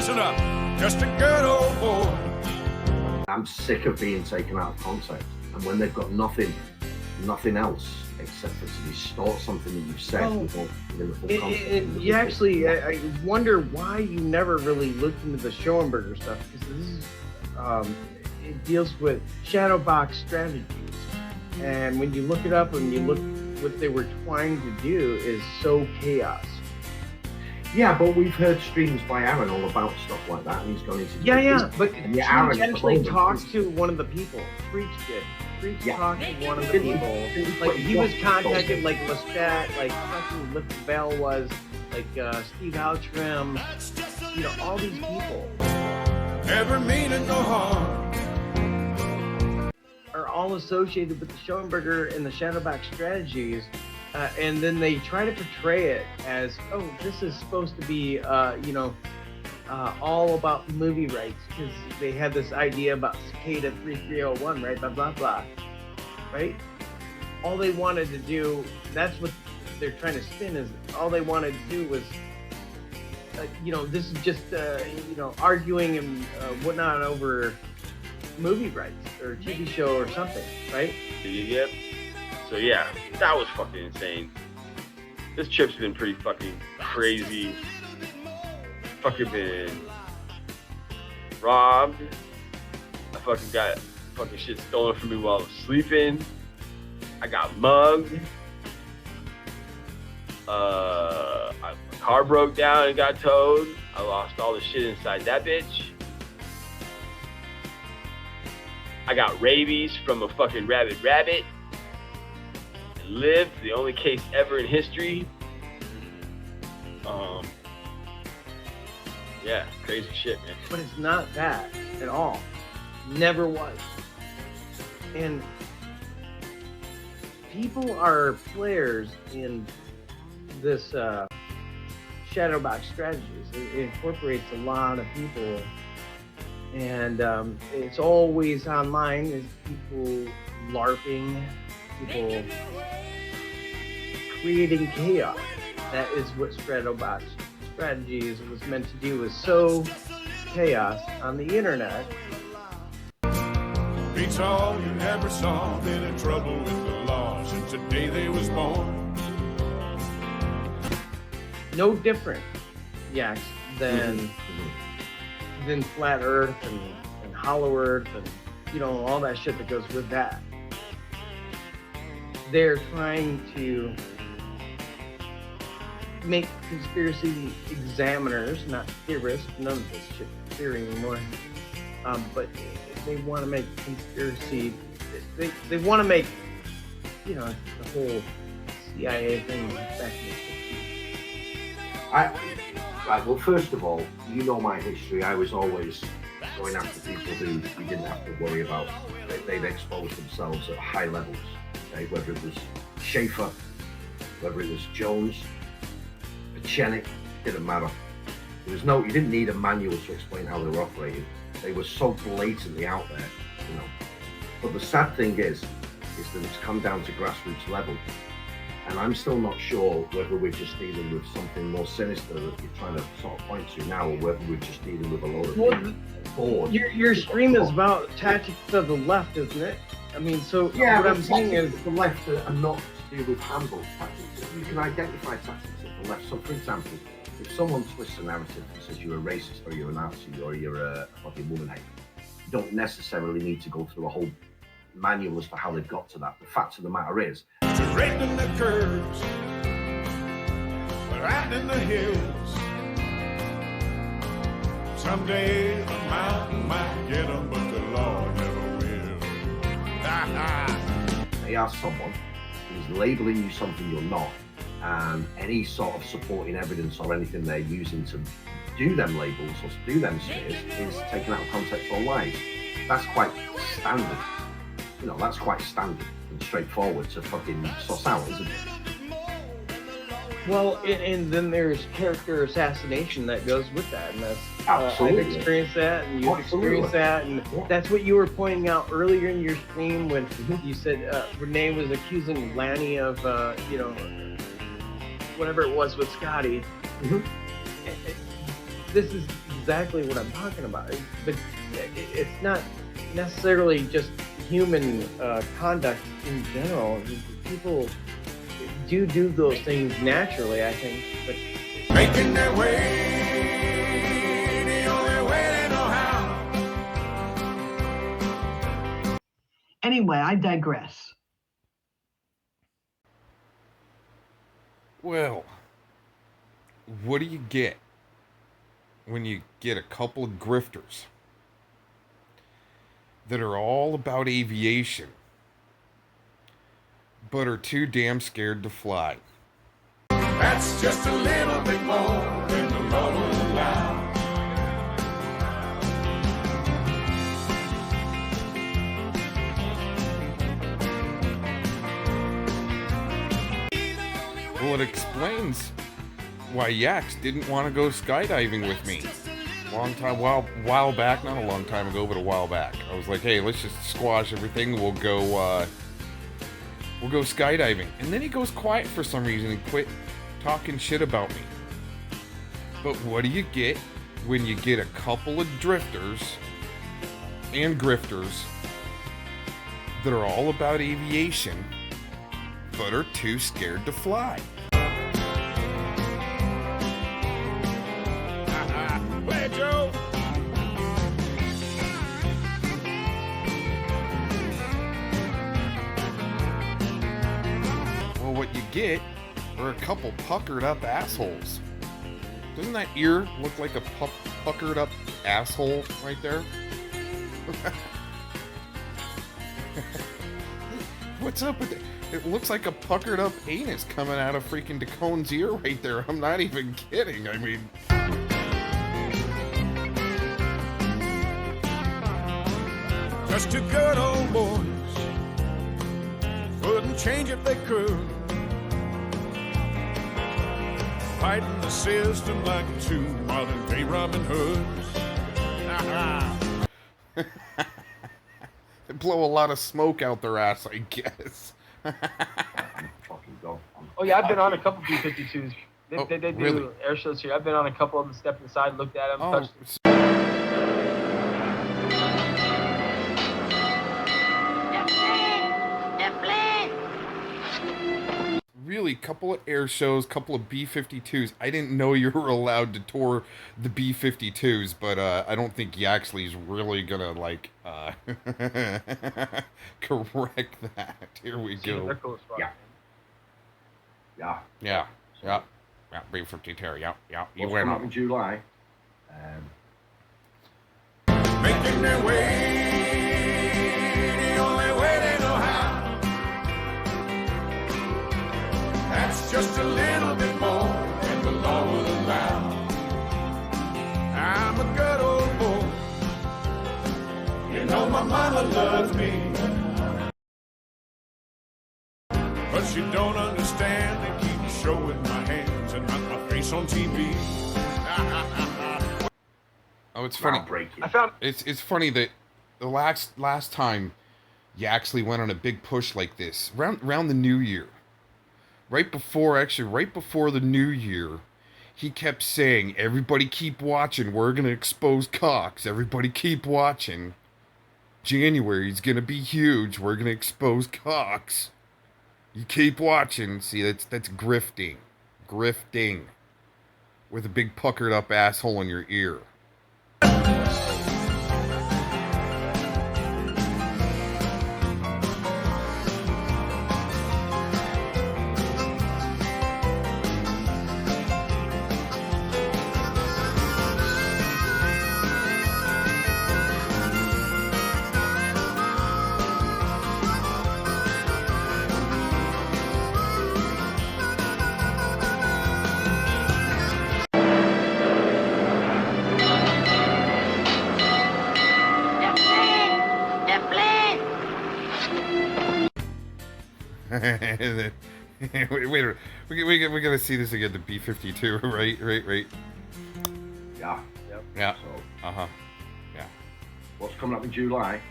listen up, just a good old boy. I'm sick of being taken out of context, and when they've got nothing else except for to distort something that you've said within the full context. You actually, I wonder why you never really looked into the Schoenberger stuff, because this is, it deals with shadow box strategies, and when you look it up and you look what they were trying to do is sow chaos. Yeah, but we've heard streams by Aaron all about stuff like that, and he's gone into but he actually talked to one of the people. Preach did. Preach talked to one of the people. Like he was contacted, like Lestat, like fucking Lift the Bell was, like Steve Outram, you know, all these people. Never meaning no harm. Are all associated with the Schoenberger and the Shadowbox strategies. And then they try to portray it as, oh, this is supposed to be, all about movie rights, because they had this idea about Cicada 3301, right? Blah, blah, blah. Right? All they wanted to do, that's what they're trying to spin, is all they wanted to do was, this is just, arguing and whatnot over movie rights or TV show or something, right? Yep. So yeah, that was fucking insane. This trip's been pretty fucking crazy. Fucking been robbed. I fucking got fucking shit stolen from me while I was sleeping. I got mugged. My car broke down and got towed. I lost all the shit inside that bitch. I got rabies from a fucking rabid rabbit. Lived, the only case ever in history. Yeah, crazy shit, man. But it's not that at all. Never was. And people are players in this Shadowbox strategies. It incorporates a lot of people, and it's always online. There's people LARPing, people creating chaos. That is what Shadowbox strategies was meant to do, is sow chaos on the internet. Beats all you ever saw, been in trouble with the law since the day they was born. No different, Yax, than Flat Earth and Hollow Earth and all that shit that goes with that. They're trying to make conspiracy examiners, not theorists, none of this shit theory anymore, but they want to make conspiracy, they want to make, the whole CIA thing back in the 60s. Right, well, first of all, you know my history. I was always going after people who we didn't have to worry about. They've exposed themselves at high levels. Okay? Whether it was Schaefer, whether it was Jones, Pechenick, didn't matter. You didn't need a manual to explain how they were operating. They were so blatantly out there, But the sad thing is that it's come down to grassroots level. And I'm still not sure whether we're just dealing with something more sinister that you're trying to sort of point to now, or whether we're just dealing with a load of bored. Your stream is about tactics of the left, isn't it? I mean, so yeah, what I'm saying is the left are not to do with handle tactics. You can identify tactics of the left. So, for example, if someone twists a narrative and says you're a racist or you're a Nazi or you're a fucking woman hater, you don't necessarily need to go through a whole manual as to how they've got to that. The fact of the matter is, Straightening the curves, riding the hills. Someday the mountain might get them, but the Lord never will. They are someone who's labeling you something you're not, and any sort of supporting evidence or anything they're using to do them labels or to do them smears is taken out of context or lies. That's quite standard. That's quite standard and straightforward to fucking suss out, isn't it? Well, and then there's character assassination that goes with that, and that's Absolutely. I've experienced that, and you've experienced that, and that's what you were pointing out earlier in your stream when you said Renee was accusing Lanny of, whatever it was with Scotty. This is exactly what I'm talking about. But it's not necessarily just human conduct in general. People do those things naturally, I think. But Making their way, the only way they know how. Anyway, I digress. Well, what do you get when you get a couple of grifters that are all about aviation, but are too damn scared to fly? That's just a little bit more than the law will allow. Well, it explains why Yaks didn't want to go skydiving with me. While back, not a long time ago, but a while back. I was like, hey, let's just squash everything. We'll go skydiving. And then he goes quiet for some reason and quit talking shit about me. But what do you get when you get a couple of drifters and grifters that are all about aviation, but are too scared to fly? Play it, Joe. Well, what you get are a couple puckered up assholes. Doesn't that ear look like a puckered up asshole right there? What's up with it? It looks like a puckered up anus coming out of freaking DeCone's ear right there. I'm not even kidding. I mean... Just two good old boys. Wouldn't change if they could. Fighting the system like two modern day Robin Hoods. They blow a lot of smoke out their ass, I guess. Fucking go. Oh yeah, I've been on a couple B-52s. They do really? air shows here. I've been on a couple of them, stepped inside, looked at them, Oh, touched really, couple of air shows, couple of B-52s. I didn't know you were allowed to tour the B-52s, but I don't think Yaxley's really gonna, like, correct that. Here we go. They're cool as fuck. Yeah. Yeah, B-52, yeah, you What's went coming up in on. July? Making their way, the only way they know how. That's just a little bit more than the law will allow. I'm a good old boy. You know my mama loves me. But she don't understand and keep showing my hands and not my face on TV. Oh, it's funny. Groundbreaking. I found It's funny that the last time Yaxley went on a big push like this, around the New Year, right before the New Year, he kept saying, everybody keep watching, we're going to expose cocks, everybody keep watching. January's going to be huge, we're going to expose cocks. You keep watching. See, that's grifting. Grifting. With a big puckered up asshole in your ear. wait, we gotta see this again, the B-52, right? Yeah. Yeah. So, Yeah. what's coming up in July?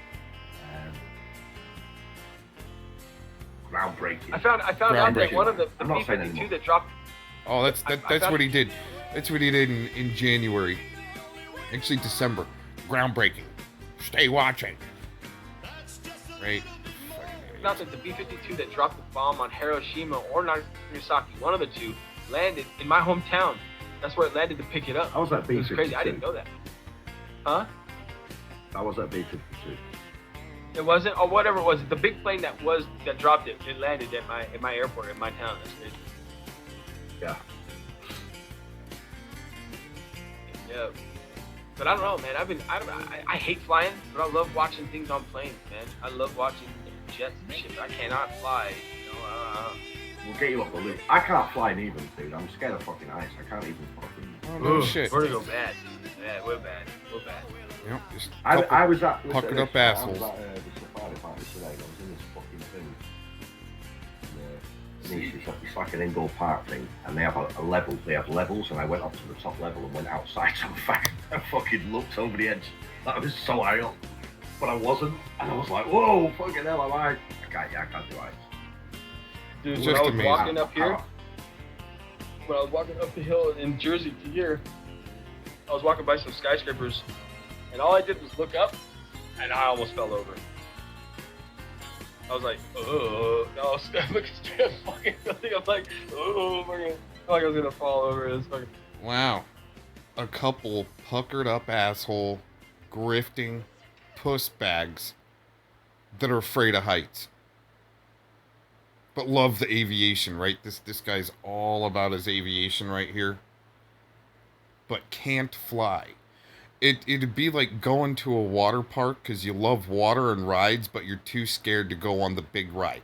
Groundbreaking. I found out that one of the I'm not saying anymore. B-52 that dropped. Oh, that's what he did. That's what he did in January. Actually, December. Groundbreaking. Stay watching. Right? Not that the B-52 that dropped the bomb on Hiroshima or Nagasaki, one of the two, landed in my hometown. That's where it landed to pick it up. How was that B-52? It was crazy. I didn't know that. Huh? That was that B-52. It wasn't, or whatever it was. The big plane that dropped it. It landed at my airport in my town. That's crazy. Yeah. Yeah. But I don't know, man. I hate flying, but I love watching things on planes, man. I love watching jets and shit. I cannot fly. You know, We'll get you up the loop. I can't fly neither, dude. I'm scared of fucking heights. I can't even fucking. Oh, no shit. Vertigo bad. Yeah, we're bad. We're bad. Yep, just I was at puckered up assholes. I was at the safari party today. I was in this fucking thing. It's like an indoor park thing, and they have a level. They have levels, and I went up to the top level and went outside. So I fucking looked over the edge. That was so high up, but I wasn't, and I was like, "Whoa, fucking hell, am I can't do heights." Dude, Just when I was amazing. walking up here, when I was walking up the hill in Jersey to here, I was walking by some skyscrapers, and all I did was look up, and I almost fell over. I was like, oh, no, I was looking straight at the fucking building. I'm like, oh, I felt like I was gonna fall over. It's fucking. Wow. A couple puckered up asshole, grifting puss bags that are afraid of heights. But love the aviation, right? This guy's all about his aviation right here. But can't fly. It'd be like going to a water park because you love water and rides, but you're too scared to go on the big ride.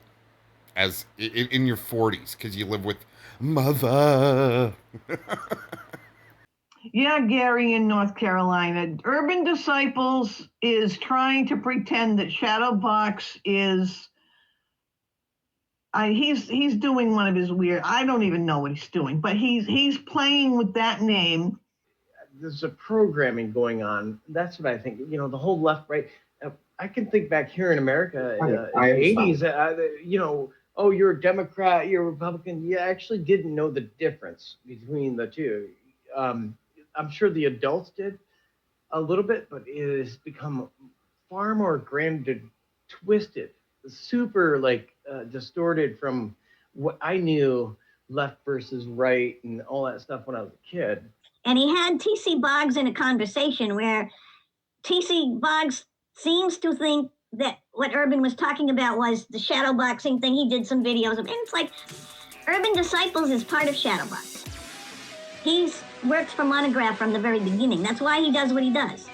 As in your 40s, because you live with mother. Yeah, Gary in North Carolina. Urban Disciples is trying to pretend that Shadowbox is. He's doing one of his weird. I don't even know what he's doing, but he's playing with that name. There's a programming going on. That's what I think. You know, the whole left, right. I can think back here in America in the 80s. You know, oh, you're a Democrat, you're a Republican. You actually didn't know the difference between the two. I'm sure the adults did a little bit, but it has become far more twisted, super distorted from what I knew left versus right and all that stuff when I was a kid. And he had T.C. Boggs in a conversation where T.C. Boggs seems to think that what Urban was talking about was the shadowboxing thing. He did some videos of it. And it's like, Urban Disciples is part of Shadowbox. He's worked for Monograph from the very beginning. That's why he does what he does.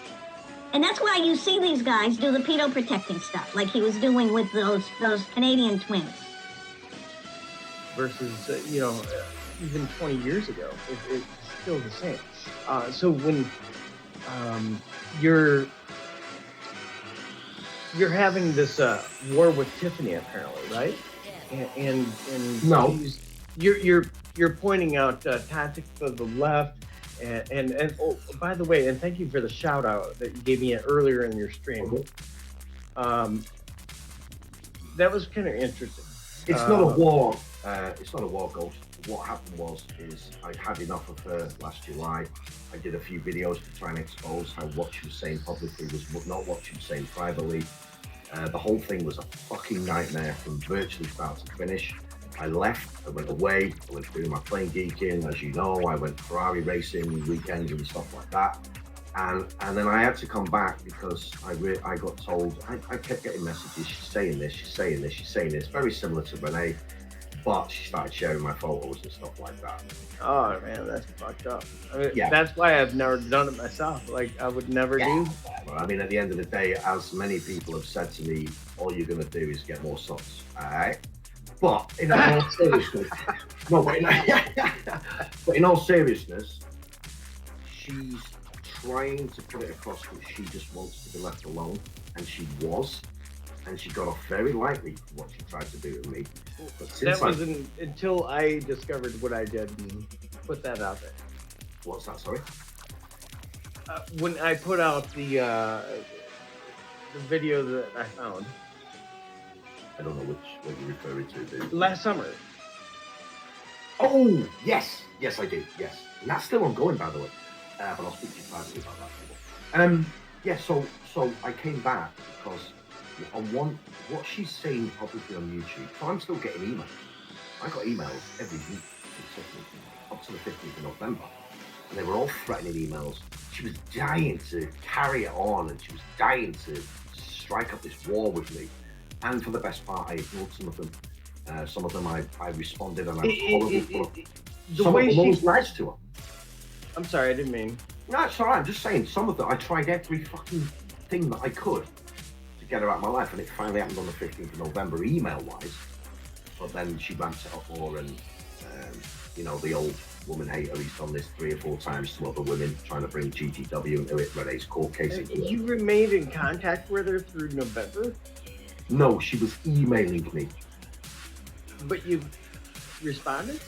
And that's why you see these guys do the pedo protecting stuff, like he was doing with those Canadian twins. Versus, even 20 years ago, it's still the same. So when you're having this war with Tiffany, apparently, right? And no, you're pointing out tactics of the left. And oh, by the way, and thank you for the shout out that you gave me earlier in your stream. That was kind of interesting. It's not a war. It's not a war, Ghost. What happened is I had enough of her last July. I did a few videos to try and expose how what she was saying publicly was not what she was saying privately. The whole thing was a fucking nightmare from virtually start to finish. I left, I went away, I went doing my plane geeking, as you know, I went Ferrari racing weekends and stuff like that. And then I had to come back because I got told, I kept getting messages, she's saying this, she's saying this, she's saying this, very similar to Renee, but she started sharing my photos and stuff like that. Oh man, that's fucked up. I mean, yeah. That's why I've never done it myself. Like, I would never do. Well, I mean, at the end of the day, as many people have said to me, all you're going to do is get more subs, all right? But in all seriousness, but in all seriousness, she's trying to put it across that she just wants to be left alone, and she was, and she got off very lightly for what she tried to do to me. But since that wasn't until I discovered what I did and put that out there. What's that? Sorry. When I put out the video that I found. I don't know what you're referring to, dude. Last summer. Oh, yes, I do, yes. And that's still ongoing, by the way. but I'll speak to you privately about that. Yeah, so I came back because I want what she's saying publicly on YouTube. So I'm still getting emails. I got emails every week up to the 15th of November. And they were all threatening emails. She was dying to carry it on, and she was dying to strike up this war with me. And for the best part, I ignored some of them. Some of them I responded, and I was horrible. Some of them I was nice to her. I'm sorry, I didn't mean. No, it's all right. I'm just saying, some of them, I tried every fucking thing that I could to get her out of my life, and it finally happened on the 15th of November, email-wise. But then she ramped it up more, and, you know, the old woman hater, he's done this 3 or 4 times to other women, trying to bring GGW into it, Renee's court case. You remained in contact with her through November? No, she was emailing me. But you responded?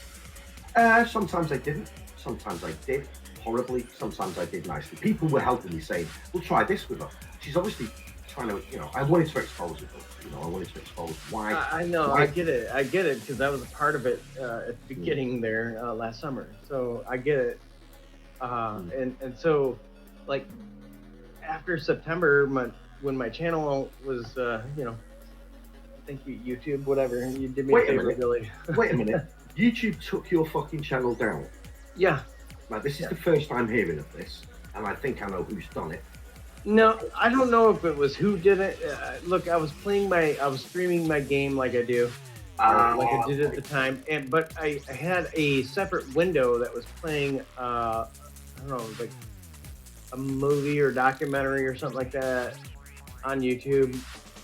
Sometimes I didn't. Sometimes I did horribly. Sometimes I did nicely. People were helping me saying, we'll try this with her. She's obviously trying to, you know, I wanted to expose it. You know, I wanted to expose why. I know, why. I get it, because I was a part of it at the beginning there last summer. So I get it. And so, like, after September, when my channel was, you know, thank you, YouTube, whatever, you did me a favor, Billy. Wait a minute. YouTube took your fucking channel down. Yeah. Now, this is the first time hearing of this, and I think I know who's done it. No, I don't know if it was who did it. Look, I was streaming my game like I do, like I did at the time, but I had a separate window that was playing, I don't know, like a movie or documentary or something like that on YouTube,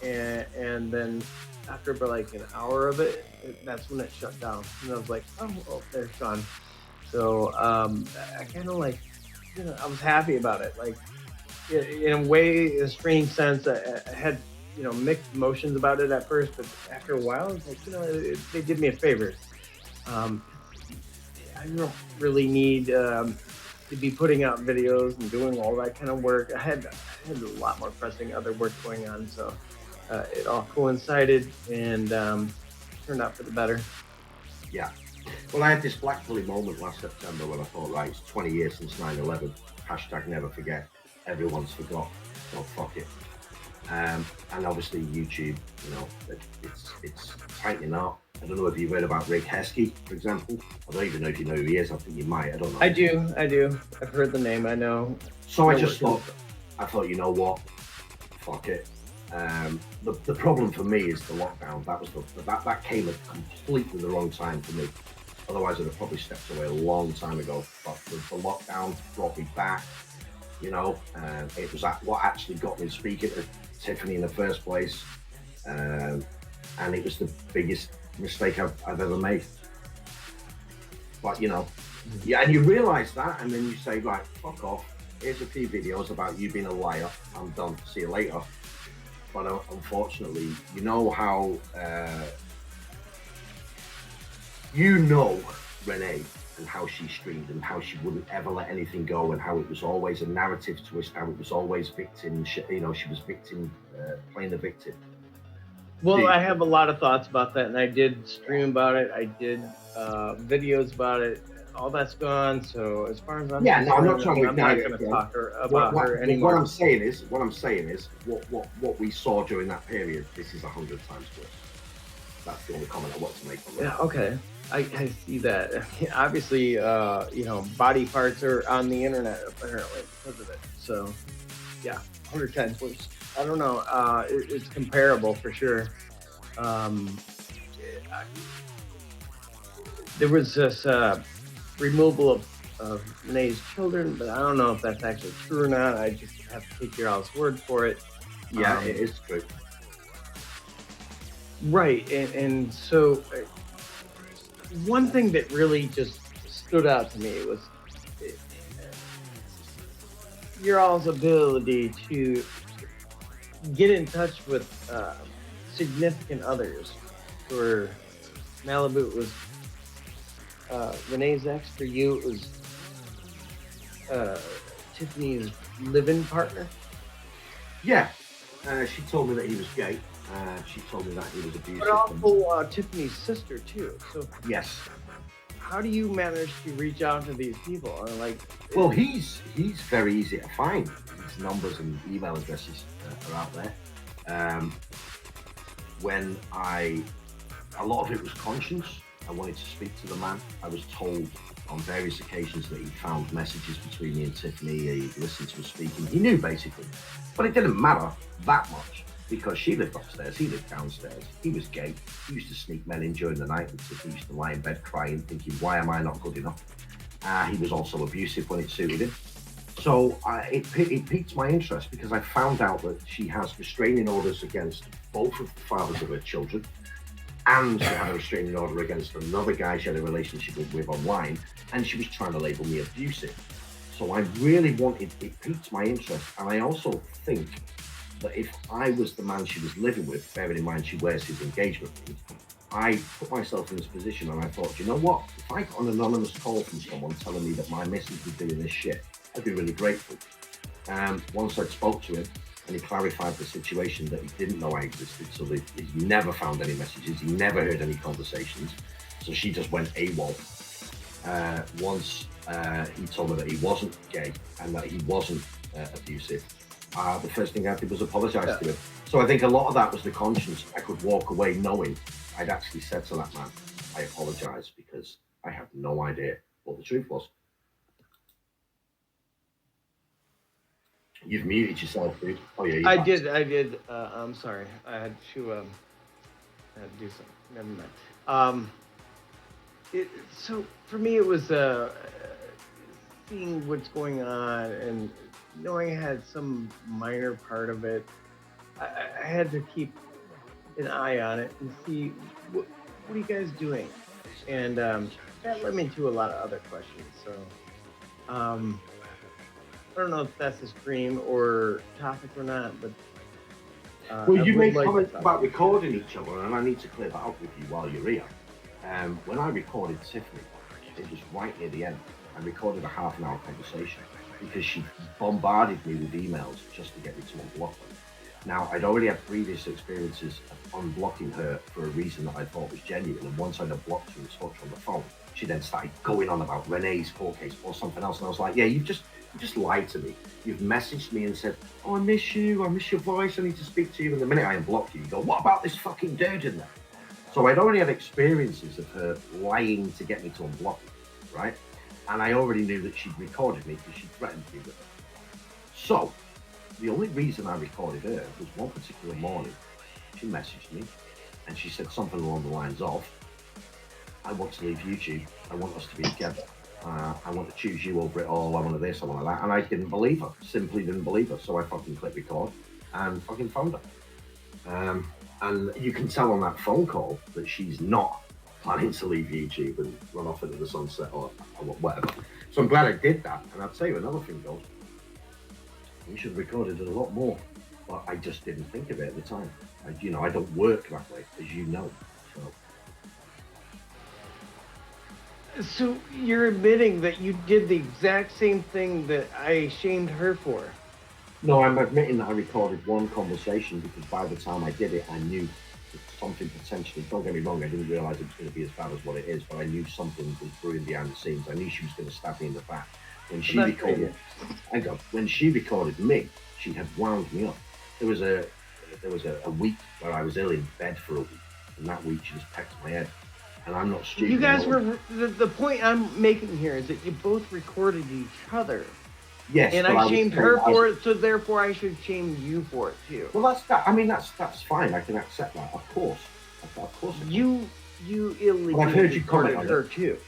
and then after about like an hour of it, that's when it shut down, and I was like, oh, there's gone. So I kind of like, you know, I was happy about it, like. In a way, in a strange sense, I had, you know, mixed emotions about it at first, but after a while, it's like, you know, they did me a favor. I don't really need to be putting out videos and doing all that kind of work. I had a lot more pressing other work going on, so it all coincided and turned out for the better. Yeah. Well, I had this black bully moment last September when I thought, right, it's 20 years since 9/11. # never forget. Everyone's forgot, so fuck it. And obviously YouTube, you know, it's tightening up. I don't know if you've heard about Rick Heskey, for example. I don't even know if you know who he is. I think you might. I don't know. I do. I've heard the name. I know. So I thought, you know what? Fuck it. The problem for me is the lockdown. That came at completely the wrong time for me. Otherwise, I'd have probably stepped away a long time ago. But the lockdown brought me back. You know, it was what actually got me speaking to Tiffany in the first place, and it was the biggest mistake I've ever made. But you know, yeah, and you realise that, and then you say, right, fuck off. Here's a few videos about you being a liar. I'm done. See you later. But unfortunately, you know how Renee. And how she streamed and how she wouldn't ever let anything go and how it was always a narrative twist, how it was always victim, you know, she was victim, playing the victim. Well, I have a lot of thoughts about that, and I did stream about it. I did videos about it. All that's gone. So as far as I'm concerned, I'm not trying to I'm not going to talk about her anymore. What I'm saying is, what we saw during that period. This is 100 times worse. That's the only comment I want to make on that. Yeah. Okay. I see that. Obviously, you know, body parts are on the internet apparently because of it. So, yeah, 100 times worse. I don't know. It's comparable for sure. There was this removal of Renee's children, but I don't know if that's actually true or not. I just have to take your all's word for it. Yeah, it is true. Right, and so one thing that really just stood out to me was your all's ability to get in touch with significant others. For Malibu, it was Renee's ex. For you, it was Tiffany's live-in partner. Yeah, she told me that he was gay. She told me that he was abusive. But also Tiffany's sister too. So yes. how do you manage to reach out to these people? Or like, Well, he's very easy to find. His numbers and email addresses are out there. When a lot of it was conscience. I wanted to speak to the man. I was told on various occasions that he found messages between me and Tiffany. He listened to us speaking. He knew basically, but it didn't matter that much because she lived upstairs, he lived downstairs. He was gay. He used to sneak men in during the night, and Tiffany used to lie in bed crying, thinking, "Why am I not good enough?" He was also abusive when it suited him. So it piqued my interest because I found out that she has restraining orders against both of the fathers of her children, and she had a restraining order against another guy she had a relationship with online, and she was trying to label me abusive. So I really wanted, it piqued my interest, and I also think that if I was the man she was living with, bearing in mind she wears his engagement ring, I put myself in this position and I thought, you know what, if I got an anonymous call from someone telling me that my missus was doing this shit, I'd be really grateful. Once I spoke to him, and he clarified the situation that he didn't know I existed, so that he never found any messages, he never heard any conversations, so she just went AWOL. Once he told me that he wasn't gay and that he wasn't abusive, the first thing I did was apologise to him. So I think a lot of that was the conscience. I could walk away knowing I'd actually said to that man, I apologise because I had no idea what the truth was. You've muted yourself, dude. Oh yeah, I did. I'm sorry. I had to do something. Never mind. So for me, it was seeing what's going on and knowing I had some minor part of it. I had to keep an eye on it and see what are you guys doing, and that led me to a lot of other questions. So. I don't know if that's a stream or topic or not, but well, you made comments about recording each other, and I need to clear that up with you while you're here. When I recorded Tiffany, it was right near the end. I recorded a half-an-hour conversation because she bombarded me with emails just to get me to unblock her. Now, I'd already had previous experiences of unblocking her for a reason that I thought was genuine, and once I'd unblocked her and spoke to her on the phone, she then started going on about Renee's court case or something else, and I was like, yeah, you just lied to me. You've messaged me and said, oh, I miss you, I miss your voice, I need to speak to you. And the minute I unblock you, you go, what about this fucking dude in there? So I'd already had experiences of her lying to get me to unblock her, right? And I already knew that she'd recorded me because she threatened me with it. So the only reason I recorded her was one particular morning, she messaged me and she said something along the lines of, I want to leave YouTube, I want us to be together. I want to choose you over it all, I want this, I want that. And I didn't believe her, simply didn't believe her. So I fucking clicked record and fucking phoned her. And you can tell on that phone call that she's not planning to leave YouTube and run off into the sunset or whatever. So I'm glad I did that. And I'll tell you another thing, though. We should have recorded it a lot more, but I just didn't think of it at the time. I don't work that way, as you know. So you're admitting that you did the exact same thing that I shamed her for? No, I'm admitting that I recorded one conversation because by the time I did it, I knew that something potentially, don't get me wrong, I didn't realise it was going to be as bad as what it is, but I knew something was brewing behind the scenes. I knew she was going to stab me in the back. When she recorded me, she had wound me up. There was a week where I was ill in bed for a week, and that week she just pecked my head. And I'm not stupid. You guys were, the point I'm making here is that you both recorded each other. Yes. And I shamed her for it, so therefore I should shame you for it too. Well, that's fine. I can accept that, of course. Of course. You illegally I've heard you comment recorded on her it too.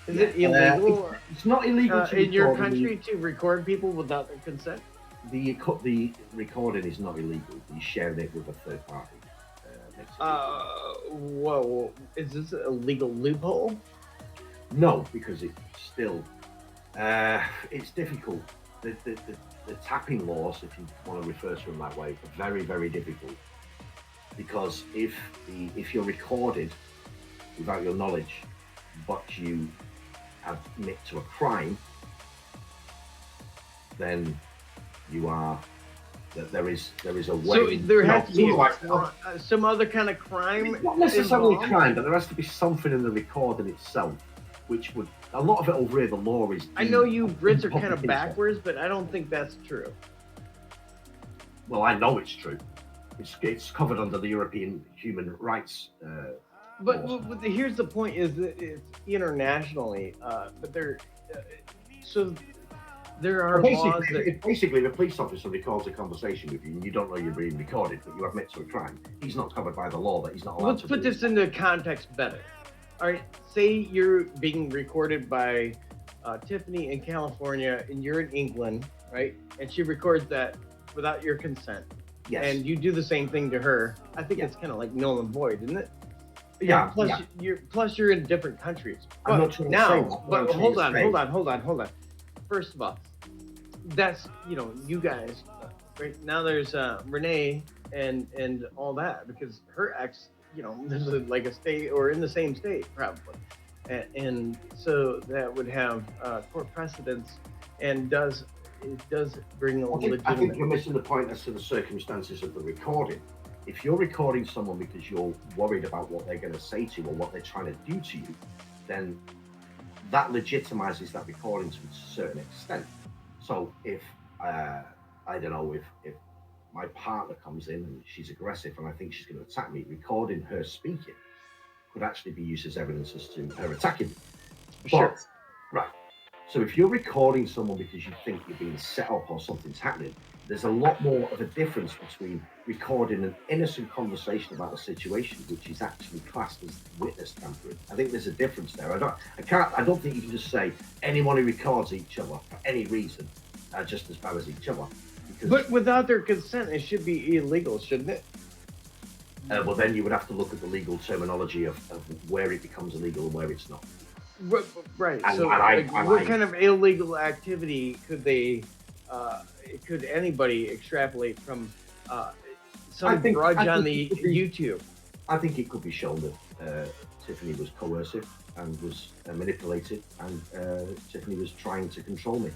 Is it illegal? It's not illegal in your country to record people without their consent? The recording is not illegal. You share it with a third party. Whoa! Is this a legal loophole? No, because it's still it's difficult. The tapping laws, if you want to refer to them that way, are very, very difficult. Because if you're recorded without your knowledge, but you admit to a crime, then you are that there is a way. So there has to be like, some other kind of crime. Not necessarily involved? crime, but there has to be something in the recording itself, which would a lot of it over here. The law is. I know you Brits are kind of public backwards, but I don't think that's true. Well, I know it's true. It's covered under the European human rights. But laws. here's the point: is that it's internationally, but so there are laws that. If basically the police officer records a conversation with you and you don't know you're being recorded, but you admit to a crime, he's not covered by the law that he's not allowed Let's to. put this into context better. All right, say you're being recorded by Tiffany in California and you're in England, right? And she records that without your consent. Yes. And you do the same thing to her. I think it's kind of like null and void, isn't it? Yeah. Plus you're in different countries. I'm But not trying to now, say that. What I'm but trying hold to on, say- hold on. First of all, that's you guys, right? Now there's Renee and all that because her ex, there's like a state or in the same state probably, and so that would have court precedence and it does bring a I think legitimate. you're missing the point as to the circumstances of the recording. If you're recording someone because you're worried about what they're going to say to you or what they're trying to do to you, then that legitimizes that recording to a certain extent. So if I don't know, if my partner comes in and she's aggressive and I think she's going to attack me, recording her speaking could actually be used as evidence as to her attacking me. Sure. Right. So if you're recording someone because you think you're being set up or something's happening, there's a lot more of a difference between recording an innocent conversation about a situation, which is actually classed as witness tampering. I think there's a difference there. I don't think you can just say anyone who records each other for any reason are just as bad as each other. But without their consent, it should be illegal, shouldn't it? Well, then you would have to look at the legal terminology of where it becomes illegal and where it's not. Right. And- So, and what kind of illegal activity could anybody extrapolate from some grudge on the YouTube? I think it could be shown that Tiffany was coercive and was manipulated, and Tiffany was trying to control me.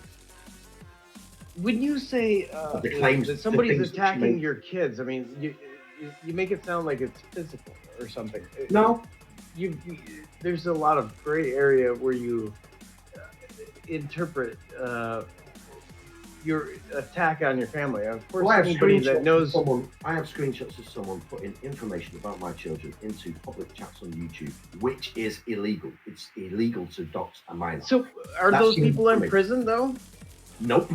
When you say that somebody's attacking your kids, I mean, you make it sound like it's physical or something. No. There's a lot of gray area where you interpret your attack on your family. Of course, anybody that knows. I have screenshots of someone putting information about my children into public chats on YouTube, which is illegal. It's illegal to dox a minor. So, are those people in prison though? Nope.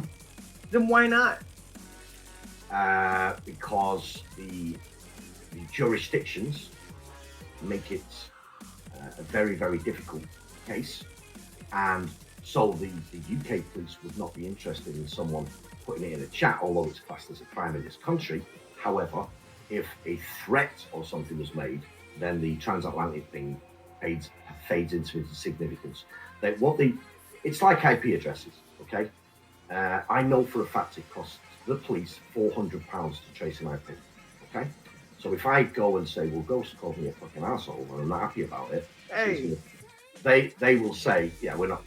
Then why not? Because the jurisdictions make it a very, very difficult case, and so the UK police would not be interested in someone putting it in a chat, although it's classed as a crime in this country. However, if a threat or something was made, then the transatlantic thing fades into insignificance. It's like IP addresses, okay? I know for a fact it costs the police £400 to trace an IP, okay? So if I go and say, well, Ghost called me a fucking asshole and I'm not happy about it, they will say, yeah, we're not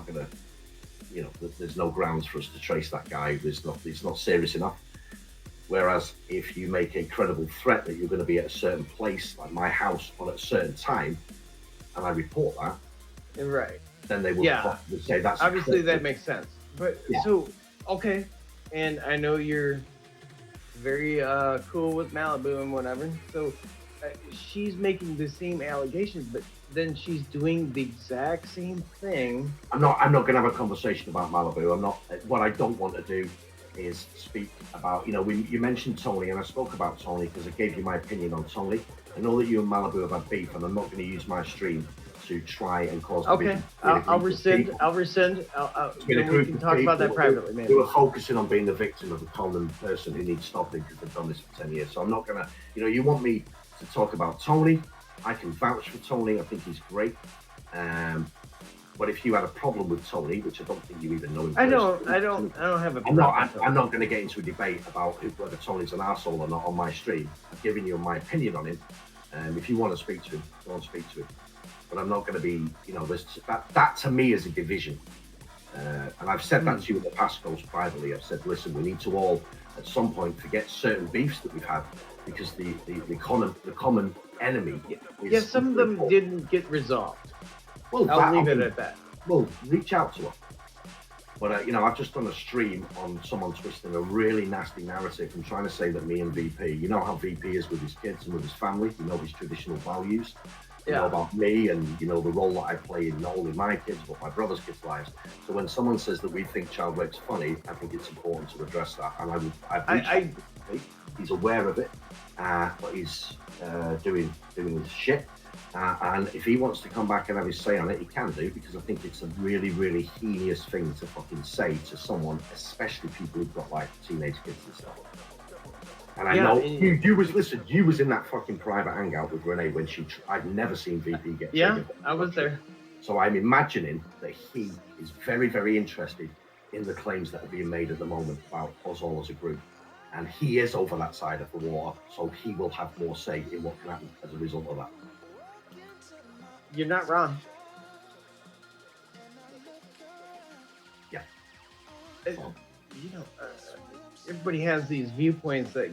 going to, there's no grounds for us to trace that guy. It's not serious enough. Whereas if you make a credible threat that you're going to be at a certain place, like my house, on at a certain time, and I report that, right, then they will say that's obviously that makes sense. But yeah. So okay, and I know you're very cool with Malibu and whatever. So she's making the same allegations, but then she's doing the exact same thing. I'm not going to have a conversation about Malibu. What I don't want to do is speak about, you mentioned Tony, and I spoke about Tony because I gave you my opinion on Tony. I know that you and Malibu have had beef, and I'm not going to use my stream to try and cause. Okay, I'll rescind. We can talk about that privately, maybe. We were focusing on being the victim of a common person who needs stopping because they've done this for 10 years. So I'm not going to, you want me to talk about Tony. I can vouch for Tony. I think he's great. But if you had a problem with Tony, which I don't think you even know him, I don't have a problem. I'm not going to get into a debate about whether Tony's an arsehole or not on my stream. I've given you my opinion on him. If you want to speak to him, go and speak to him. But I'm not going to be, that to me is a division. And I've said that to you in the past, goes privately. I've said, listen, we need to all at some point forget certain beefs that we've had because the common enemy is Yeah, some of them didn't get resolved. Well, I'll leave it at that. Well, reach out to her. But you know, I've just done a stream on someone twisting a really nasty narrative and trying to say that me and VP, you know how VP is with his kids and with his family, you know his traditional values, you know about me and you know the role that I play in not only my kids but my brother's kids' lives. So when someone says that we think child rape's funny, I think it's important to address that. And he's aware of it, but he's doing his shit. And if he wants to come back and have his say on it, he can do, because I think it's a really, really heinous thing to fucking say to someone, especially people who've got like teenage kids and stuff. And I know you was in that fucking private hangout with Renee when I'd never seen VP get. Yeah, I was there. So I'm imagining that he is very, very interested in the claims that are being made at the moment about us all as a group. And he is over that side of the water, so he will have more say in what can happen as a result of that. You're not wrong. Yeah. You know, everybody has these viewpoints that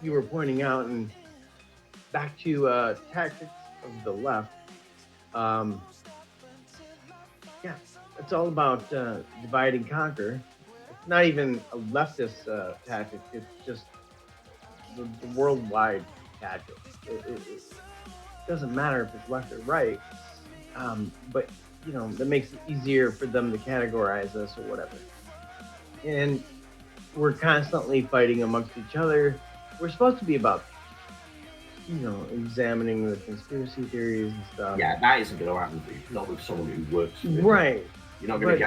you were pointing out, and back to tactics of the left. Yeah, it's all about divide and conquer. It's not even a leftist tactic. It's just the worldwide tactic. It doesn't matter if it's left or right, but you know, that makes it easier for them to categorize us or whatever. And we're constantly fighting amongst each other. We're supposed to be about, you know, examining the conspiracy theories and stuff. Yeah, that isn't going to happen for you. Not with someone who works with right. You're not going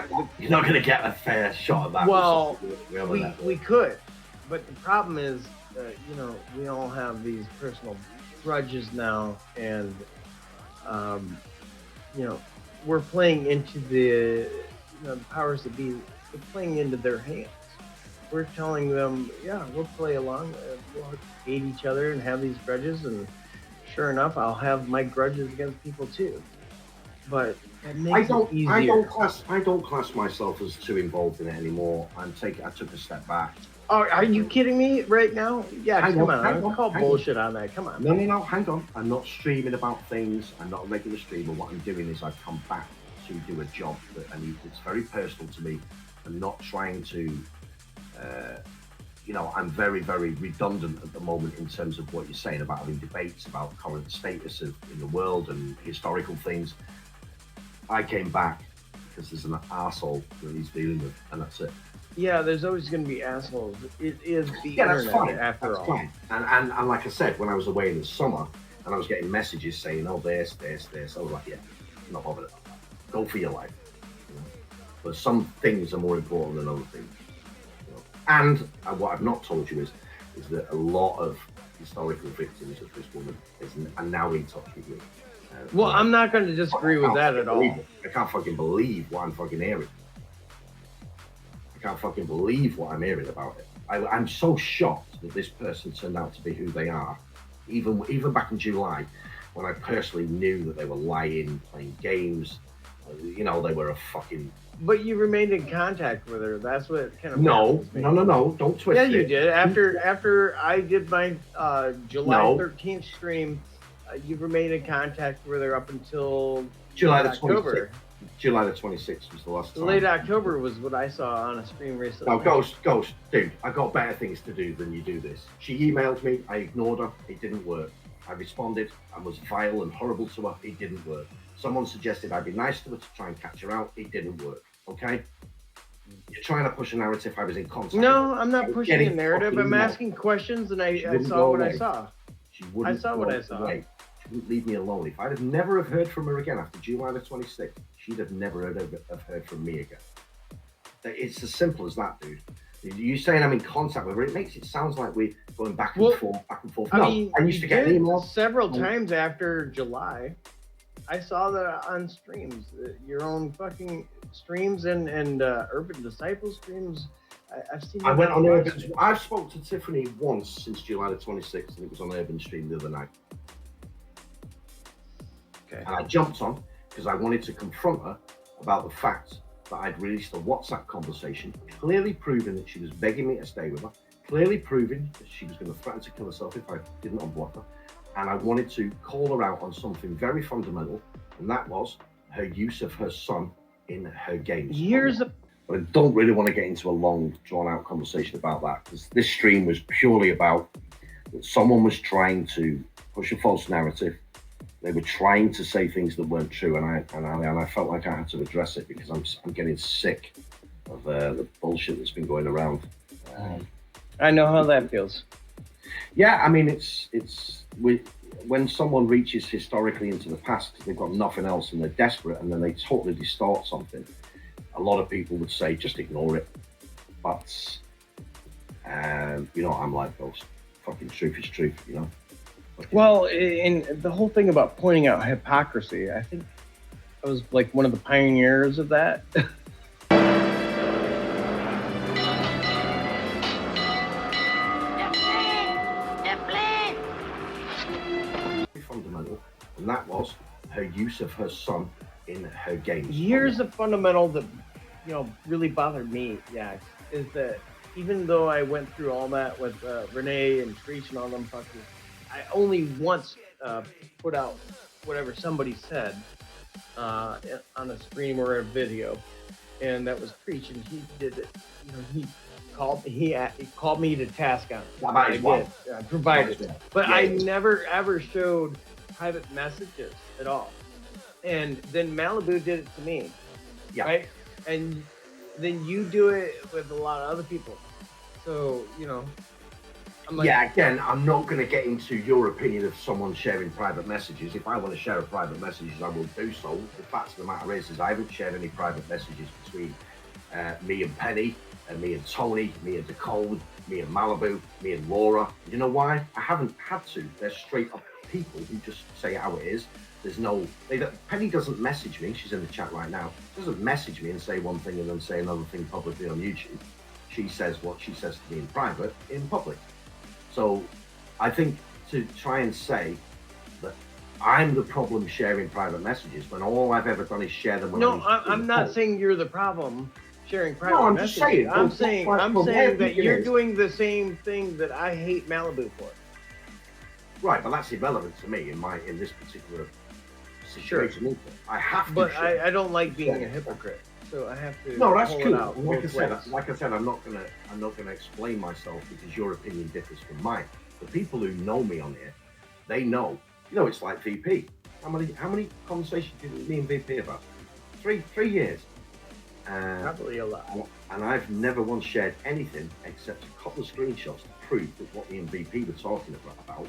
to get a fair shot of that. Well, we could, but the problem is, you know, we all have these personal grudges now, and you know, we're playing into the powers that be. We're playing into their hands. We're telling them, yeah, we'll play along, we'll hate each other and have these grudges, and sure enough, I'll have my grudges against people too. But it makes it easier. I don't class myself as too involved in it anymore. I took a step back. Oh, are you kidding me right now? Yeah, come on. I call bullshit on that. Come on. No, hang on. I'm not streaming about things. I'm not a regular streamer. What I'm doing is I've come back to do a job it's very personal to me. I'm not trying to, you know, I'm very, very redundant at the moment in terms of what you're saying about having debates about current status in the world and historical things. I came back because there's an arsehole that he's dealing with, and that's it. Yeah, there's always going to be assholes. It is the internet, that's fine. after all. Fine. And like I said, when I was away in the summer, and I was getting messages saying, oh, this, I was like, yeah, I'm not bothered about that. Go for your life. You know? But some things are more important than other things. You know? And what I've not told you is that a lot of historical victims of this woman are now in touch with me. Well, I'm not going to disagree with that at all. I can't fucking believe what I'm fucking hearing. I can't fucking believe what I'm hearing about it. I'm so shocked that this person turned out to be who they are. Even back in July, when I personally knew that they were lying, playing games, you know, they were a fucking... But you remained in contact with her. That's what kind of... No, don't twist it. Yeah, you did. After I did my July 13th stream, you remained in contact with her up until July the 26th. July the 26th was the last time. Late October was what I saw on a stream recently. No, Ghost, dude, I got better things to do than you do this. She emailed me, I ignored her, it didn't work. I responded and was vile and horrible to her, it didn't work. Someone suggested I be nice to her to try and catch her out, it didn't work, okay? You're trying to push a narrative I was in contact with. No, I'm not pushing a narrative, I'm asking questions, and I saw what I saw. I saw what I saw. She wouldn't leave me alone. If I'd have never have heard from her again after July the 26th, she'd have never heard from me again. It's as simple as that, dude. You saying I'm in contact with her, it makes it sounds like we're going back and forth. I mean, I used to get an email several times after July. I saw that on streams, your own fucking streams and Urban Disciple streams. I've seen. I went on Urban. I've spoke to Tiffany once since July the 26th, and it was on Urban Stream the other night. Okay. And I jumped on because I wanted to confront her about the fact that I'd released a WhatsApp conversation, clearly proving that she was begging me to stay with her, clearly proving that she was going to threaten to kill herself if I didn't unblock her. And I wanted to call her out on something very fundamental, and that was her use of her son in her games. But I don't really want to get into a long, drawn-out conversation about that, because this stream was purely about that someone was trying to push a false narrative. They were trying to say things that weren't true, and I felt like I had to address it because I'm getting sick of the bullshit that's been going around. I know how that feels. Yeah, I mean, when someone reaches historically into the past, they've got nothing else and they're desperate, and then they totally distort something. A lot of people would say just ignore it, but you know, I'm like, those fucking truth is truth, you know. Well, and the whole thing about pointing out hypocrisy, I think I was like one of the pioneers of that. Fundamental, and that was her use of her son in her games. Here's a fundamental that, you know, really bothered me, is that even though I went through all that with Renee and Trish and all them fuckers, I only once put out whatever somebody said on a stream or a video, and that was Trish, and he did it. You know, he called me to task on it. I provided it, but I never ever showed private messages at all. And then Malibu did it to me, right? And then you do it with a lot of other people. So, you know, I'm like, again, I'm not going to get into your opinion of someone sharing private messages. If I want to share a private message, I will do so. The fact of the matter is I haven't shared any private messages between me and Penny, and me and Tony, me and Nicole, me and Malibu, me and Laura. You know why? I haven't had to. They're straight up people who just say how it is. There's no, Penny doesn't message me. She's in the chat right now. Doesn't message me and say one thing and then say another thing publicly on YouTube. She says what she says to me in private, in public. So I think to try and say that I'm the problem sharing private messages when all I've ever done is share them. I'm not saying you're the problem sharing private messages. I'm saying that you're doing the same thing that I hate Malibu for. Right, but that's irrelevant to me in this particular situation. Sure. I have to. But I don't like being a hypocrite, so I have to. No, that's cool. Like I said, I'm not gonna explain myself because your opinion differs from mine. The people who know me on here, they know. You know, it's like VP. How many conversations did me and VP have? 3 years. Probably a lot. And I've never once shared anything except a couple of screenshots to prove that what me and VP were talking about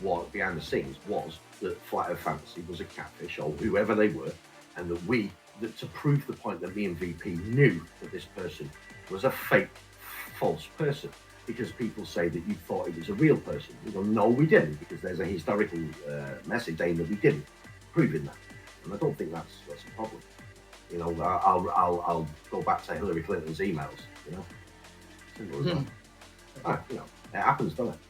what behind the scenes was that Flat Earth Fantasy was a catfish or whoever they were, and that to prove the point that me and VP knew that this person was a fake, false person, because people say that you thought it was a real person. We go, no, we didn't, because there's a historical message saying that we didn't, proving that, and I don't think that's a problem. You know, I'll go back to Hillary Clinton's emails. You know, simple as that. You know, it happens, doesn't it?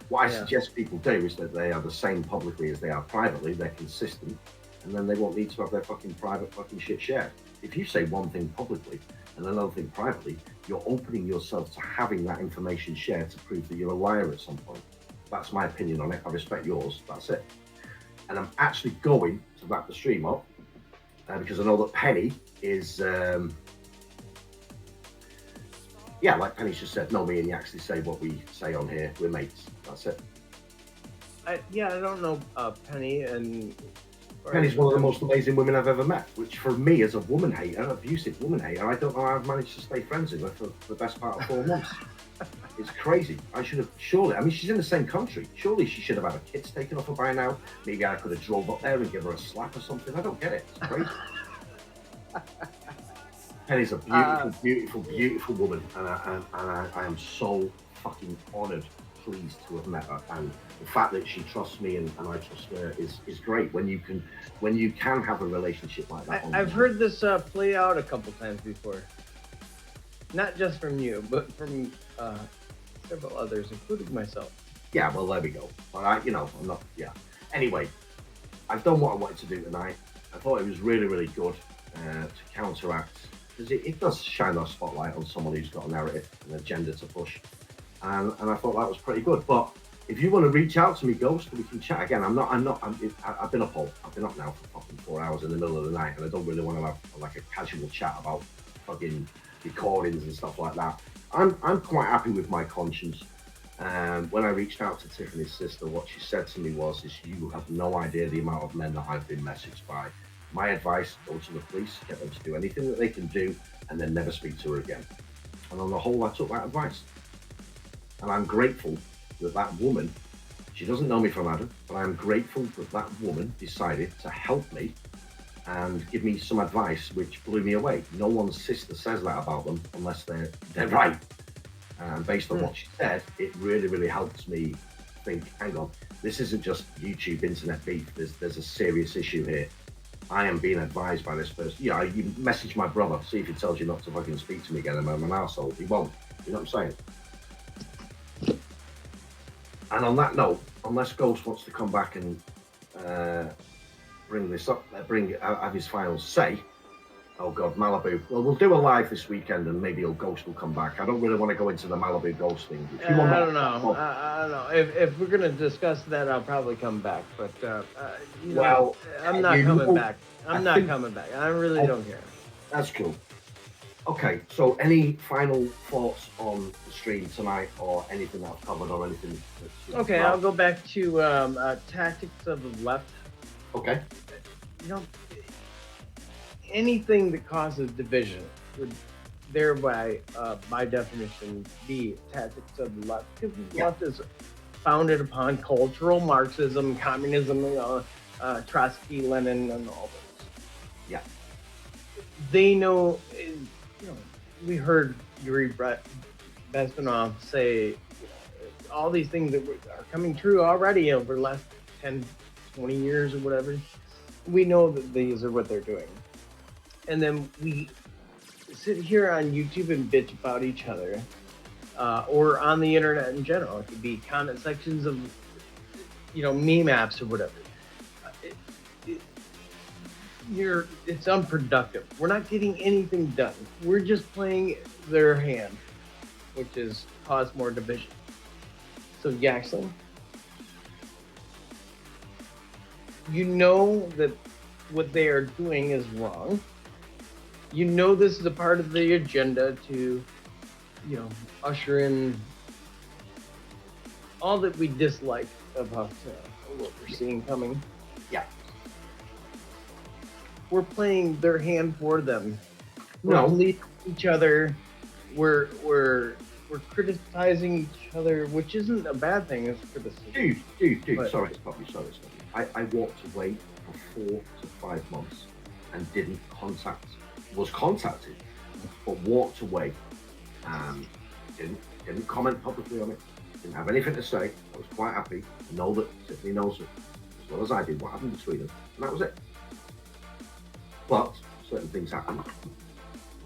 What I suggest people do is that they are the same publicly as they are privately. They're consistent, and then they won't need to have their fucking private fucking shit shared. If you say one thing publicly and another thing privately, you're opening yourself to having that information shared to prove that you're a liar at some point. That's my opinion on it. I respect yours. That's it. And I'm actually going to wrap the stream up because I know that Penny is, like Penny's just said, no, me and you actually say what we say on here. We're mates. That's it. I don't know Penny, and Penny's one of the most amazing women I've ever met, which for me as a woman hater, abusive woman hater, I don't know how I've managed to stay friends with her for the best part of 4 months. It's crazy. I should have, surely, I mean, she's in the same country. Surely she should have had her kids taken off her by now. Maybe I could have drove up there and give her a slap or something. I don't get it. It's crazy. Penny's a beautiful, beautiful, beautiful woman, and I am so fucking honoured, pleased to have met her, and the fact that she trusts me and I trust her is great. When you can have a relationship like that. I've heard this play out a couple times before, not just from you, but from several others, including myself. Yeah, well, there we go. But I'm not. Yeah. Anyway, I've done what I wanted to do tonight. I thought it was really, really good to counteract. Because it does shine a spotlight on someone who's got a narrative, an agenda to push. and I thought that was pretty good. But if you want to reach out to me, Ghost, we can chat again. I've been up now for fucking 4 hours in the middle of the night, and I don't really want to have like a casual chat about fucking recordings and stuff like that. I'm quite happy with my conscience. When I reached out to Tiffany's sister, what she said to me was, you have no idea the amount of men that I've been messaged by. My advice, go to the police, get them to do anything that they can do, and then never speak to her again. And on the whole, I took that advice. And I'm grateful that that woman, she doesn't know me from Adam, but I'm grateful that that woman decided to help me and give me some advice, which blew me away. No one's sister says that about them unless they're right. And based on what she said, it really, really helps me think, hang on, this isn't just YouTube internet beef. There's a serious issue here. I am being advised by this person. Yeah, you message my brother, see if he tells you not to fucking speak to me again, and I'm an arsehole. He won't. You know what I'm saying? And on that note, unless Ghost wants to come back and bring this up, have his final say. Oh God, Malibu. Well, we'll do a live this weekend, and maybe Ghost will come back. I don't really want to go into the Malibu Ghost thing. I don't know. I don't know. If we're gonna discuss that, I'll probably come back. But I'm not coming back. I'm not coming back. I really don't care. That's cool. Okay, so any final thoughts on the stream tonight, or anything that I've covered, or anything? Okay, I'll go back to tactics of the left. Okay. You know, anything that causes division would thereby, by definition, be tactics of the left. Because the left is founded upon cultural Marxism, communism, Trotsky, Lenin, and all those. Yeah. They know, we heard Yuri Bezmenov say all these things that are coming true already over the last 10, 20 years or whatever. We know that these are what they're doing. And then we sit here on YouTube and bitch about each other, or on the internet in general. It could be comment sections of, meme apps or whatever. It's unproductive. We're not getting anything done. We're just playing their hand, which is cause more division. So Jackson, you know that what they are doing is wrong. You know this is a part of the agenda to, usher in all that we dislike about what we're seeing coming. Yeah. We're playing their hand for them. No. We're leading each other. We're criticizing each other, which isn't a bad thing. It's criticism. Dude. But, sorry to stop you. I walked away for 4 to 5 months and was contacted, but walked away. Didn't comment publicly on it. Didn't have anything to say. I was quite happy to know that Tiffany knows it as well as I did what happened between them, and that was it. But certain things happened,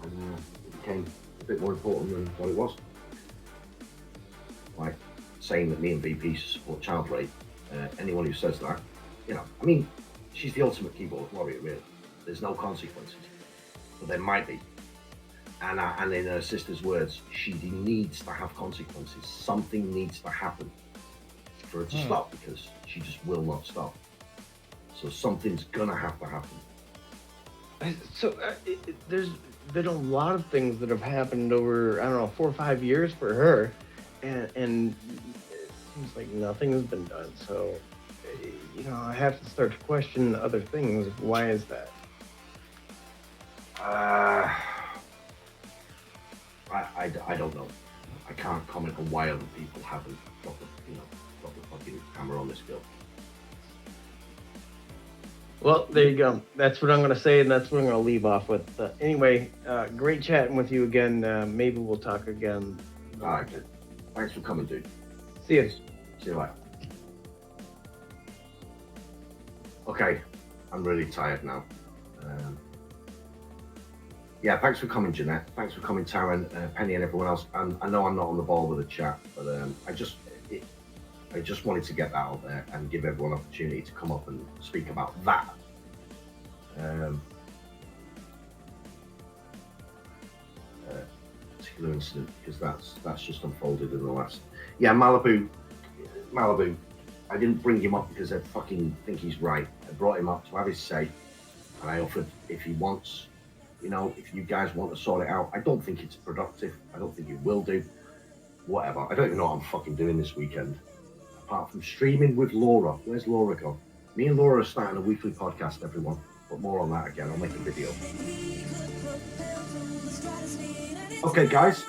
and it became a bit more important than what it was. Like saying that me and VP support child rape. Anyone who says that, she's the ultimate keyboard warrior, really. There's no consequences, but there might be. And in her sister's words, she needs to have consequences. Something needs to happen for her to stop, because she just will not stop. So something's gonna have to happen. So there's been a lot of things that have happened over, 4 or 5 years for her, and it seems like nothing has been done. So, I have to start to question other things. Why is that? I don't know. I can't comment on why other people haven't got the fucking camera on this girl. Well, there you go. That's what I'm going to say, and that's what I'm going to leave off with. Anyway, great chatting with you again. Maybe we'll talk again. All right, good. Thanks for coming, dude. See you. See you later. Okay, I'm really tired now. Yeah, thanks for coming, Jeanette. Thanks for coming, Taryn, Penny, and everyone else. And I know I'm not on the ball with the chat, but I just wanted to get that out there and give everyone an opportunity to come up and speak about that. particular incident because that's just unfolded in the last. Yeah, Malibu. I didn't bring him up because I fucking think he's right. I brought him up to have his say, and I offered if he wants, if you guys want to sort it out. I don't think it's productive. I don't think it will do. Whatever. I don't even know what I'm fucking doing this weekend, apart from streaming with Laura. Where's Laura gone? Me and Laura are starting a weekly podcast, everyone. But more on that again. I'll make a video. Okay, guys.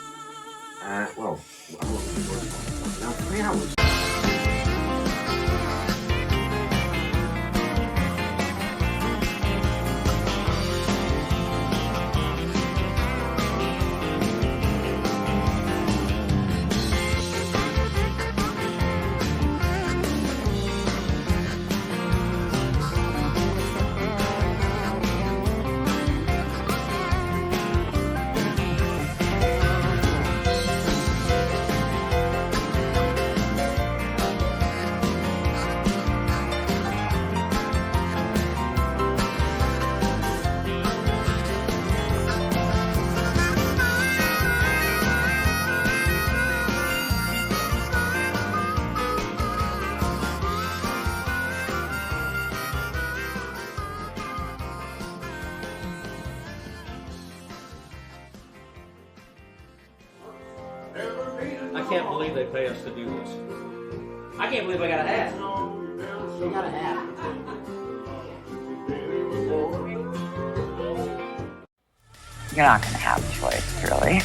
Well, I'm not looking for now 3 hours. I can't believe they pay us to do this. I can't believe I got a hat. They got a hat. You're not going to have a choice, really.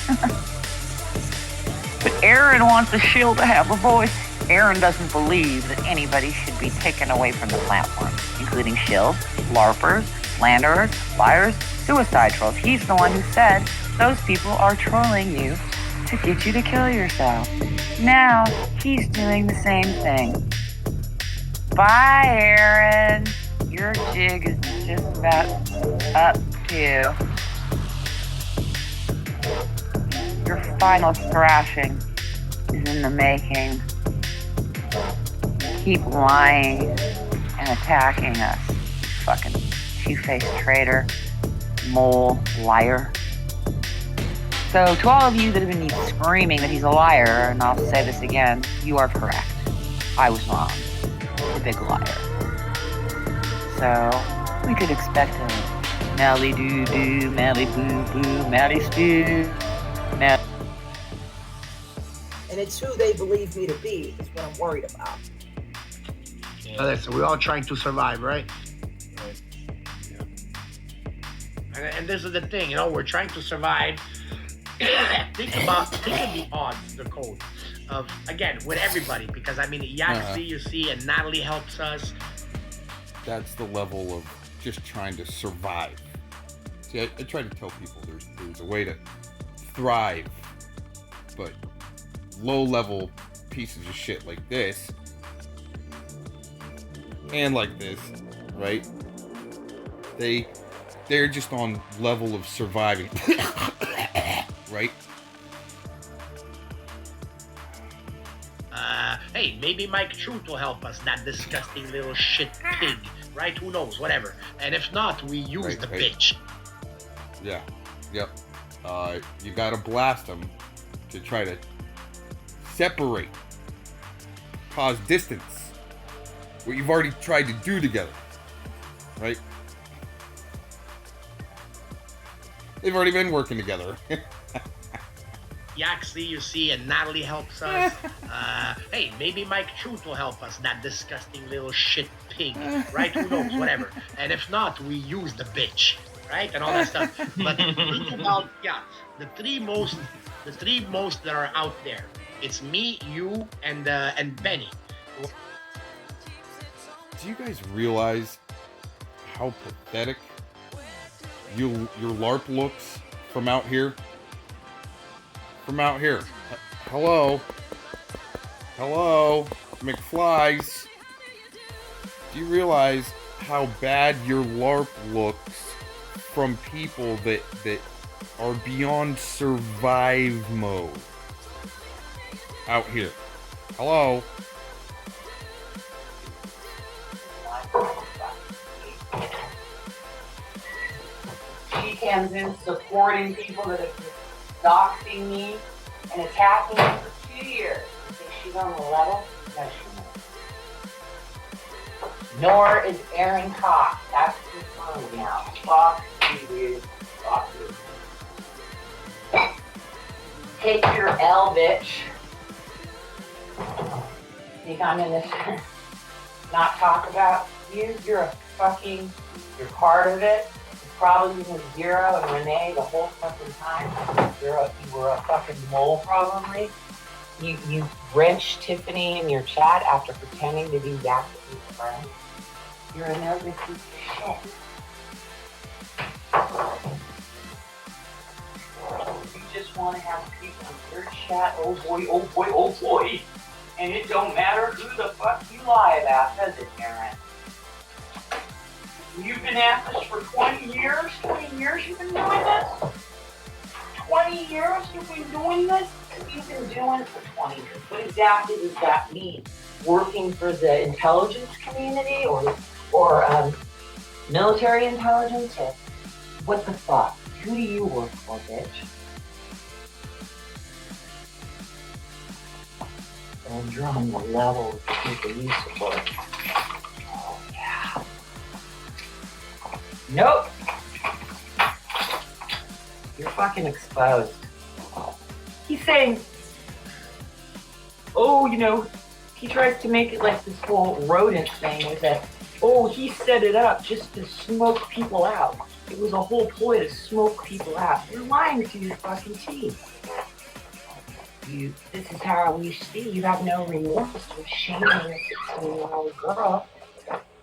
But Aaron wants the shield to have a voice. Aaron doesn't believe that anybody should be taken away from the platform, including shills, LARPers, slanderers, liars, suicide trolls. He's the one who said those people are trolling you to get you to kill yourself. Now, he's doing the same thing. Bye, Aaron. Your jig is just about up too. Your final thrashing is in the making. Keep lying and attacking us, fucking two-faced traitor, mole, liar. So to all of you that have been screaming that he's a liar, and I'll say this again, you are correct. I was wrong. A big liar. So we could expect a Mally doo doo, Mally boo boo, Mally stew, Mally. And it's who they believe me to be is what I'm worried about. So we're all trying to survive, right? And this is the thing, we're trying to survive. think of the odds, the code of, again, with everybody, because Yaxley, you see, and Natalie helps us. That's the level of just trying to survive. See, I try to tell people there's a way to thrive, but low-level pieces of shit like this, and like this, right? They're just on level of surviving. Right? Hey, maybe Mike Truth will help us, that disgusting little shit pig, right? Who knows, whatever. And if not, we use the bitch. Yeah, yep. You gotta blast them to try to separate, cause distance. What you've already tried to do together, right? They've already been working together. Yaxley, you see, and Natalie helps us. Hey, maybe Mike Truth will help us, that disgusting little shit pig, right? Who knows, whatever. And if not, we use the bitch, right? And all that stuff. But think about, the three most that are out there. It's me, you, and Benny. Do you guys realize how pathetic your LARP looks from out here? From out here. Hello? Hello? McFlies? Do you realize how bad your LARP looks from people that are beyond survive mode? Out here. Hello? She comes in supporting people that have doxing me and attacking me for 2 years. You think she's on the level? No, she's not. Nor is Aaron Cox. That's confirmed now. Fuck you, dude. Fuck you. Take your L, bitch. Think I'm in this not talk about you? You're part of it. You're probably with Zero and Renee the whole fucking time. You were a fucking mole probably. You wrenched Tiffany in your chat after pretending to be Zaxby's friend. You're a nervous piece of shit. You just want to have people in your chat, oh boy, oh boy, oh boy. And it don't matter who the fuck you lie about, does it, Aaron? You've been at this for 20 years? 20 years you've been doing this? 20 years you've been doing this? You've been doing it for 20 years. What exactly does that mean? Working for the intelligence community or military intelligence? Or what the fuck? Who do you work for, bitch? And you're on the level with the people you support. Oh, yeah. Nope. You're fucking exposed. He's saying, oh, he tries to make it like this whole rodent thing with that, oh, he set it up just to smoke people out. It was a whole ploy to smoke people out. You're lying to your fucking teeth. This is how we see. You have no remorse for shaming a 16-year-old girl,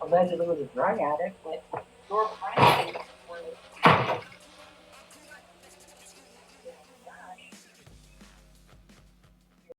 allegedly was a drug addict, but your friend